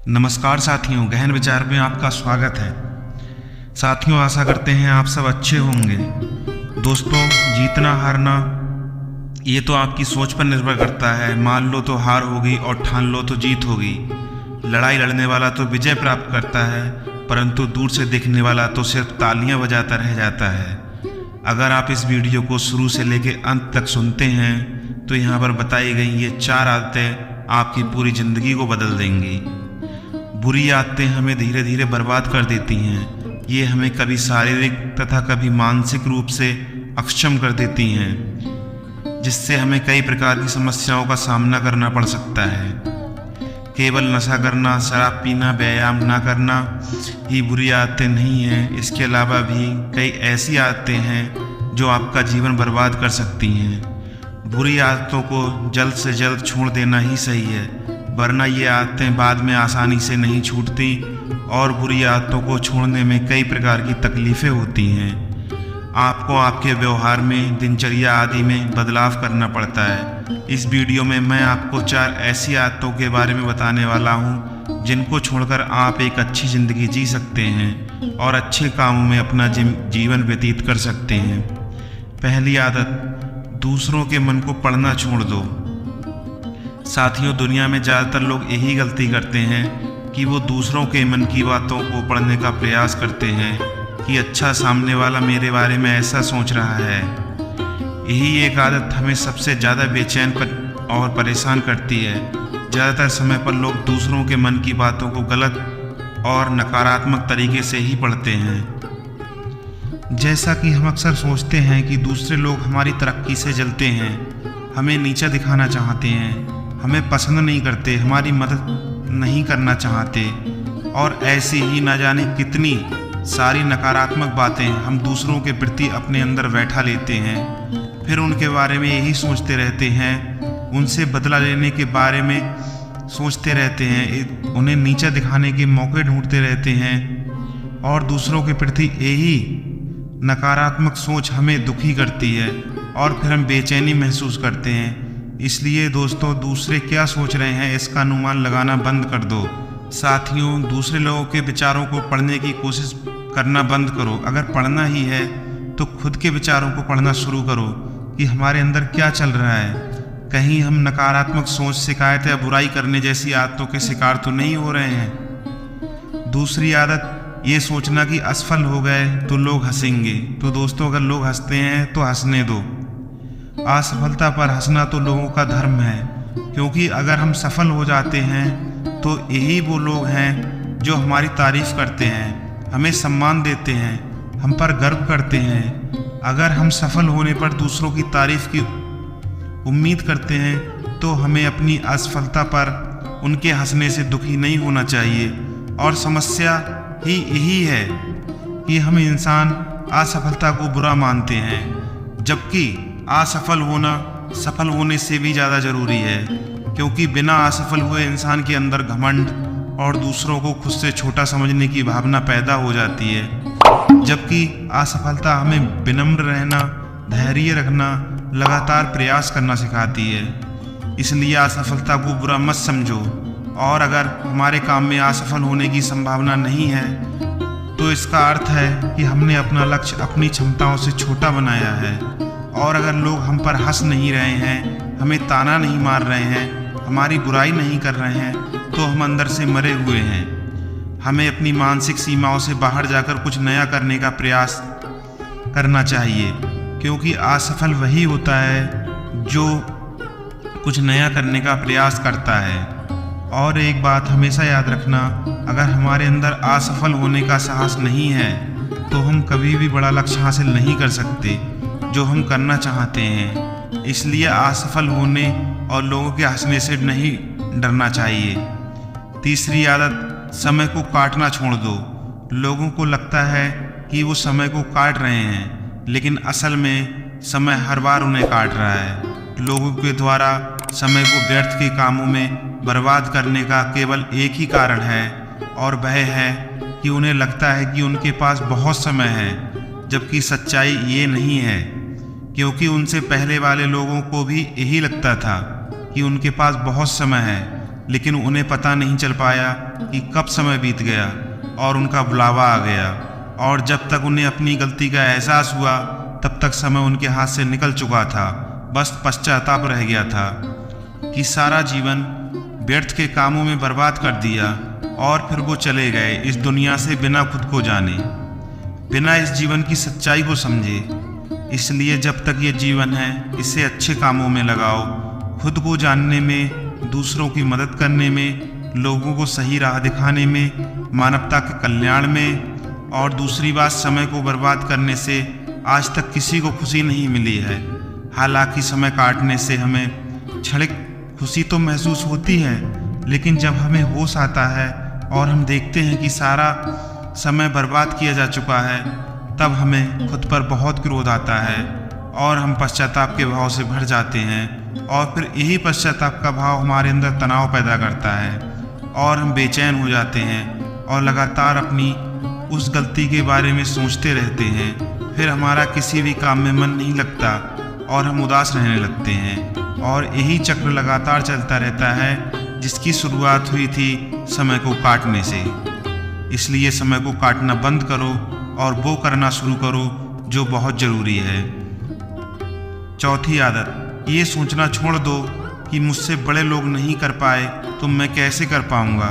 नमस्कार साथियों, गहन विचार में आपका स्वागत है। साथियों, आशा करते हैं आप सब अच्छे होंगे। दोस्तों, जीतना हारना ये तो आपकी सोच पर निर्भर करता है। मान लो तो हार होगी और ठान लो तो जीत होगी। लड़ाई लड़ने वाला तो विजय प्राप्त करता है, परंतु दूर से देखने वाला तो सिर्फ तालियां बजाता रह जाता है। अगर आप इस वीडियो को शुरू से लेकर अंत तक सुनते हैं तो यहाँ पर बताई गई ये 4 आदतें आपकी पूरी ज़िंदगी को बदल देंगी। बुरी आदतें हमें धीरे धीरे बर्बाद कर देती हैं। ये हमें कभी शारीरिक तथा कभी मानसिक रूप से अक्षम कर देती हैं, जिससे हमें कई प्रकार की समस्याओं का सामना करना पड़ सकता है। केवल नशा करना, शराब पीना, व्यायाम ना करना ही बुरी आदतें नहीं हैं। इसके अलावा भी कई ऐसी आदतें हैं जो आपका जीवन बर्बाद कर सकती हैं। बुरी आदतों को जल्द से जल्द छोड़ देना ही सही है, वरना ये आदतें बाद में आसानी से नहीं छूटती और बुरी आदतों को छोड़ने में कई प्रकार की तकलीफ़ें होती हैं। आपको आपके व्यवहार में, दिनचर्या आदि में बदलाव करना पड़ता है। इस वीडियो में मैं आपको 4 ऐसी आदतों के बारे में बताने वाला हूँ जिनको छोड़कर आप एक अच्छी ज़िंदगी जी सकते हैं और अच्छे कामों में अपना जीवन व्यतीत कर सकते हैं। पहली आदत, दूसरों के मन को पढ़ना छोड़ दो। साथियों, दुनिया में ज़्यादातर लोग यही गलती करते हैं कि वो दूसरों के मन की बातों को पढ़ने का प्रयास करते हैं कि अच्छा, सामने वाला मेरे बारे में ऐसा सोच रहा है। यही एक आदत हमें सबसे ज़्यादा बेचैन और परेशान करती है। ज़्यादातर समय पर लोग दूसरों के मन की बातों को गलत और नकारात्मक तरीके से ही पढ़ते हैं। जैसा कि हम अक्सर सोचते हैं कि दूसरे लोग हमारी तरक्की से जलते हैं, हमें नीचा दिखाना चाहते हैं, हमें पसंद नहीं करते, हमारी मदद नहीं करना चाहते और ऐसी ही ना जाने कितनी सारी नकारात्मक बातें हम दूसरों के प्रति अपने अंदर बैठा लेते हैं। फिर उनके बारे में यही सोचते रहते हैं, उनसे बदला लेने के बारे में सोचते रहते हैं, उन्हें नीचा दिखाने के मौके ढूंढते रहते हैं और दूसरों के प्रति यही नकारात्मक सोच हमें दुखी करती है और फिर हम बेचैनी महसूस करते हैं। इसलिए दोस्तों, दूसरे क्या सोच रहे हैं इसका अनुमान लगाना बंद कर दो। साथियों, दूसरे लोगों के विचारों को पढ़ने की कोशिश करना बंद करो। अगर पढ़ना ही है तो खुद के विचारों को पढ़ना शुरू करो कि हमारे अंदर क्या चल रहा है। कहीं हम नकारात्मक सोच, शिकायत या बुराई करने जैसी आदतों के शिकार तो नहीं हो रहे हैं। दूसरी आदत, ये सोचना कि असफल हो गए तो लोग हंसेंगे। तो दोस्तों, अगर लोग हंसते हैं तो हंसने दो। असफलता पर हंसना तो लोगों का धर्म है, क्योंकि अगर हम सफल हो जाते हैं तो यही वो लोग हैं जो हमारी तारीफ करते हैं, हमें सम्मान देते हैं, हम पर गर्व करते हैं। अगर हम सफल होने पर दूसरों की तारीफ की उम्मीद करते हैं तो हमें अपनी असफलता पर उनके हंसने से दुखी नहीं होना चाहिए। और समस्या ही यही है कि हम इंसान असफलता को बुरा मानते हैं, जबकि असफल होना सफल होने से भी ज़्यादा ज़रूरी है, क्योंकि बिना असफल हुए इंसान के अंदर घमंड और दूसरों को खुद से छोटा समझने की भावना पैदा हो जाती है। जबकि असफलता हमें विनम्र रहना, धैर्य रखना, लगातार प्रयास करना सिखाती है। इसलिए असफलता को बुरा मत समझो, और अगर हमारे काम में असफल होने की संभावना नहीं है तो इसका अर्थ है कि हमने अपना लक्ष्य अपनी क्षमताओं से छोटा बनाया है। और अगर लोग हम पर हंस नहीं रहे हैं, हमें ताना नहीं मार रहे हैं, हमारी बुराई नहीं कर रहे हैं, तो हम अंदर से मरे हुए हैं। हमें अपनी मानसिक सीमाओं से बाहर जाकर कुछ नया करने का प्रयास करना चाहिए, क्योंकि असफल वही होता है जो कुछ नया करने का प्रयास करता है। और एक बात हमेशा याद रखना, अगर हमारे अंदर असफल होने का साहस नहीं है तो हम कभी भी बड़ा लक्ष्य हासिल नहीं कर सकते जो हम करना चाहते हैं। इसलिए असफल होने और लोगों के हंसने से नहीं डरना चाहिए। तीसरी आदत, समय को काटना छोड़ दो। लोगों को लगता है कि वो समय को काट रहे हैं, लेकिन असल में समय हर बार उन्हें काट रहा है। लोगों के द्वारा समय को व्यर्थ के कामों में बर्बाद करने का केवल एक ही कारण है, और वह है कि उन्हें लगता है कि उनके पास बहुत समय है, जबकि सच्चाई ये नहीं है। क्योंकि उनसे पहले वाले लोगों को भी यही लगता था कि उनके पास बहुत समय है, लेकिन उन्हें पता नहीं चल पाया कि कब समय बीत गया और उनका बुलावा आ गया। और जब तक उन्हें अपनी गलती का एहसास हुआ तब तक समय उनके हाथ से निकल चुका था। बस पश्चाताप रह गया था कि सारा जीवन व्यर्थ के कामों में बर्बाद कर दिया और फिर वो चले गए इस दुनिया से बिना खुद को जाने, बिना इस जीवन की सच्चाई को समझे। इसलिए जब तक ये जीवन है इसे अच्छे कामों में लगाओ, खुद को जानने में, दूसरों की मदद करने में, लोगों को सही राह दिखाने में, मानवता के कल्याण में। और दूसरी बात, समय को बर्बाद करने से आज तक किसी को खुशी नहीं मिली है। हालांकि समय काटने से हमें क्षणिक खुशी तो महसूस होती है, लेकिन जब हमें होश आता है और हम देखते हैं कि सारा समय बर्बाद किया जा चुका है, तब हमें खुद पर बहुत क्रोध आता है और हम पश्चाताप के भाव से भर जाते हैं। और फिर यही पश्चाताप का भाव हमारे अंदर तनाव पैदा करता है और हम बेचैन हो जाते हैं और लगातार अपनी उस गलती के बारे में सोचते रहते हैं। फिर हमारा किसी भी काम में मन नहीं लगता और हम उदास रहने लगते हैं और यही चक्र लगातार चलता रहता है जिसकी शुरुआत हुई थी समय को काटने से। इसलिए समय को काटना बंद करो और वो करना शुरू करो जो बहुत ज़रूरी है। चौथी आदत, ये सोचना छोड़ दो कि मुझसे बड़े लोग नहीं कर पाए तो मैं कैसे कर पाऊँगा।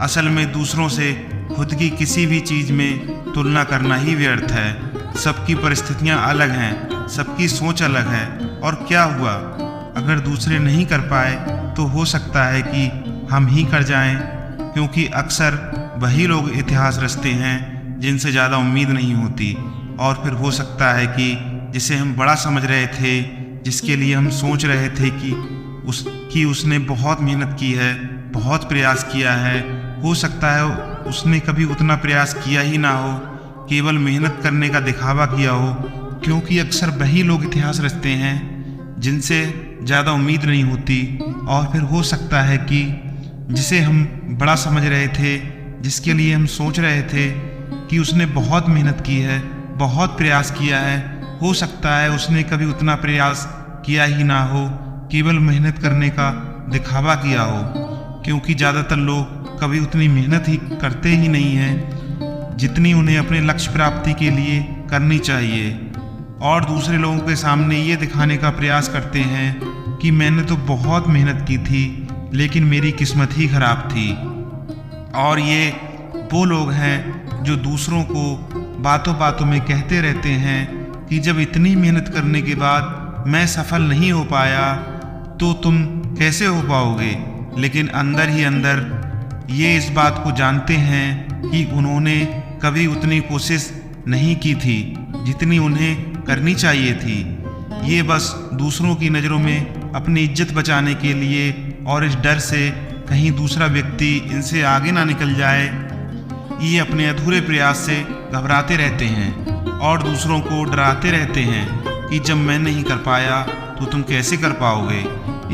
असल में दूसरों से खुद की किसी भी चीज़ में तुलना करना ही व्यर्थ है। सबकी परिस्थितियाँ अलग हैं, सबकी सोच अलग है। और क्या हुआ, अगर दूसरे नहीं कर पाए तो हो सकता है कि हम ही कर जाएं, क्योंकि अक्सर वही लोग इतिहास रचते हैं जिनसे ज़्यादा उम्मीद नहीं होती। और फिर हो सकता है कि जिसे हम बड़ा समझ रहे थे, जिसके लिए हम सोच रहे थे कि उसने बहुत मेहनत की है, बहुत प्रयास किया है, हो सकता है उसने कभी उतना प्रयास किया ही ना हो, केवल मेहनत करने का दिखावा किया हो। क्योंकि अक्सर वही लोग इतिहास रचते हैं जिनसे ज़्यादा उम्मीद नहीं होती। और फिर हो सकता है कि जिसे हम बड़ा समझ रहे थे, जिसके लिए हम सोच रहे थे कि उसने बहुत मेहनत की है, बहुत प्रयास किया है, हो सकता है उसने कभी उतना प्रयास किया ही ना हो, केवल मेहनत करने का दिखावा किया हो। क्योंकि ज़्यादातर लोग कभी उतनी मेहनत ही करते ही नहीं हैं जितनी उन्हें अपने लक्ष्य प्राप्ति के लिए करनी चाहिए, और दूसरे लोगों के सामने ये दिखाने का प्रयास करते हैं कि मैंने तो बहुत मेहनत की थी लेकिन मेरी किस्मत ही खराब थी। और ये वो लोग हैं जो दूसरों को बातों बातों में कहते रहते हैं कि जब इतनी मेहनत करने के बाद मैं सफल नहीं हो पाया तो तुम कैसे हो पाओगे। लेकिन अंदर ही अंदर ये इस बात को जानते हैं कि उन्होंने कभी उतनी कोशिश नहीं की थी जितनी उन्हें करनी चाहिए थी। ये बस दूसरों की नज़रों में अपनी इज्जत बचाने के लिए और इस डर से कहीं दूसरा व्यक्ति इनसे आगे ना निकल जाए, ये अपने अधूरे प्रयास से घबराते रहते हैं और दूसरों को डराते रहते हैं कि जब मैं नहीं कर पाया तो तुम कैसे कर पाओगे।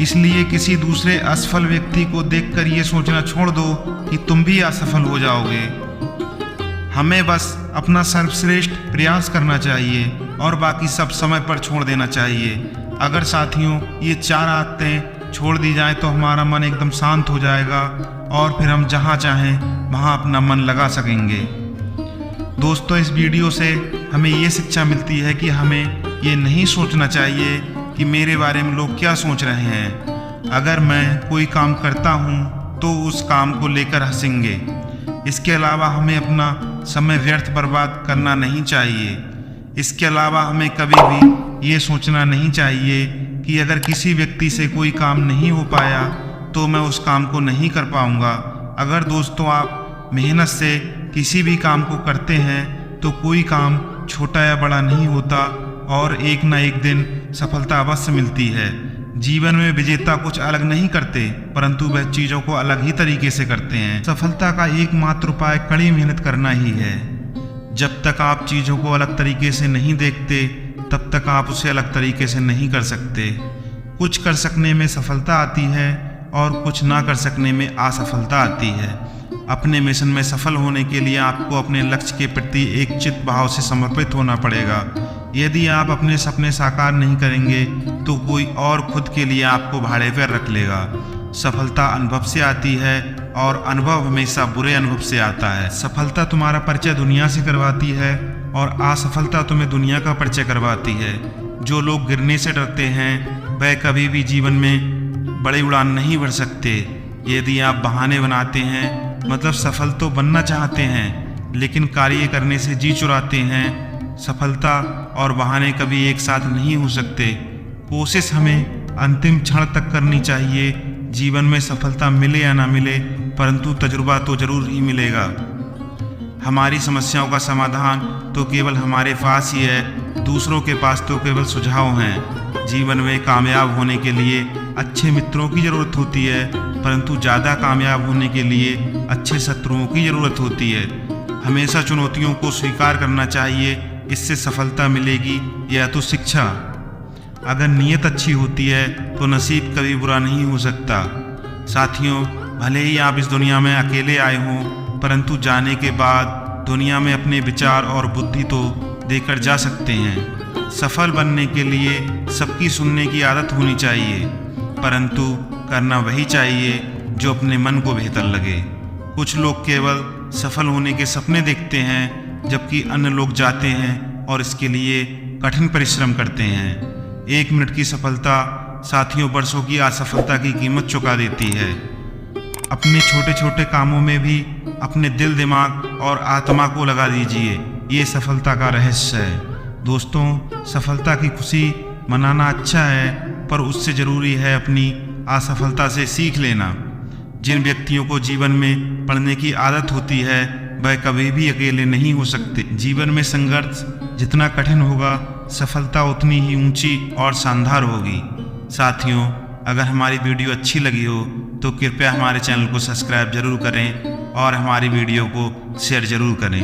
इसलिए किसी दूसरे असफल व्यक्ति को देखकर ये सोचना छोड़ दो कि तुम भी असफल हो जाओगे। हमें बस अपना सर्वश्रेष्ठ प्रयास करना चाहिए और बाकी सब समय पर छोड़ देना चाहिए। अगर साथियों ये 4 आदतें छोड़ दी जाएं तो हमारा मन एकदम शांत हो जाएगा और फिर हम जहाँ चाहें वहाँ अपना मन लगा सकेंगे। दोस्तों, इस वीडियो से हमें ये शिक्षा मिलती है कि हमें ये नहीं सोचना चाहिए कि मेरे बारे में लोग क्या सोच रहे हैं। अगर मैं कोई काम करता हूँ तो उस काम को लेकर हंसेंगे। इसके अलावा हमें अपना समय व्यर्थ बर्बाद करना नहीं चाहिए। इसके अलावा हमें कभी भी ये सोचना नहीं चाहिए कि अगर किसी व्यक्ति से कोई काम नहीं हो पाया तो मैं उस काम को नहीं कर पाऊँगा। अगर दोस्तों आप मेहनत से किसी भी काम को करते हैं तो कोई काम छोटा या बड़ा नहीं होता और एक ना एक दिन सफलता अवश्य मिलती है। जीवन में विजेता कुछ अलग नहीं करते, परंतु वह चीज़ों को अलग ही तरीके से करते हैं। सफलता का एकमात्र उपाय कड़ी मेहनत करना ही है। जब तक आप चीज़ों को अलग तरीके से नहीं देखते तब तक आप उसे अलग तरीके से नहीं कर सकते। कुछ कर सकने में सफलता आती है और कुछ ना कर सकने में असफलता आती है। अपने मिशन में सफल होने के लिए आपको अपने लक्ष्य के प्रति एक चित्त भाव से समर्पित होना पड़ेगा। यदि आप अपने सपने साकार नहीं करेंगे तो कोई और खुद के लिए आपको भाड़े पर रख लेगा। सफलता अनुभव से आती है और अनुभव हमेशा बुरे अनुभव से आता है। सफलता तुम्हारा परिचय दुनिया से करवाती है और असफलता तुम्हें दुनिया का परिचय करवाती है। जो लोग गिरने से डरते हैं वह कभी भी जीवन में बड़ी उड़ान नहीं भर सकते। यदि आप बहाने बनाते हैं मतलब सफल तो बनना चाहते हैं लेकिन कार्य करने से जी चुराते हैं, सफलता और बहाने कभी एक साथ नहीं हो सकते। कोशिश हमें अंतिम क्षण तक करनी चाहिए। जीवन में सफलता मिले या ना मिले परंतु तजुर्बा तो जरूर ही मिलेगा। हमारी समस्याओं का समाधान तो केवल हमारे पास ही है, दूसरों के पास तो केवल सुझाव हैं। जीवन में कामयाब होने के लिए अच्छे मित्रों की ज़रूरत होती है परंतु ज़्यादा कामयाब होने के लिए अच्छे शत्रुओं की ज़रूरत होती है। हमेशा चुनौतियों को स्वीकार करना चाहिए, इससे सफलता मिलेगी या तो शिक्षा। अगर नीयत अच्छी होती है तो नसीब कभी बुरा नहीं हो सकता। साथियों, भले ही आप इस दुनिया में अकेले आए हों परंतु जाने के बाद दुनिया में अपने विचार और बुद्धि तो देकर जा सकते हैं। सफल बनने के लिए सबकी सुनने की आदत होनी चाहिए परंतु करना वही चाहिए जो अपने मन को बेहतर लगे। कुछ लोग केवल सफल होने के सपने देखते हैं जबकि अन्य लोग जाते हैं और इसके लिए कठिन परिश्रम करते हैं। 1 मिनट की सफलता साथियों वर्षों की असफलता की कीमत चुका देती है। अपने छोटे छोटे कामों में भी अपने दिल, दिमाग और आत्मा को लगा दीजिए, ये सफलता का रहस्य है। दोस्तों, सफलता की खुशी मनाना अच्छा है पर उससे ज़रूरी है अपनी असफलता से सीख लेना। जिन व्यक्तियों को जीवन में पढ़ने की आदत होती है वह कभी भी अकेले नहीं हो सकते। जीवन में संघर्ष जितना कठिन होगा सफलता उतनी ही ऊंची और शानदार होगी। साथियों, अगर हमारी वीडियो अच्छी लगी हो तो कृपया हमारे चैनल को सब्सक्राइब जरूर करें और हमारी वीडियो को शेयर जरूर करें।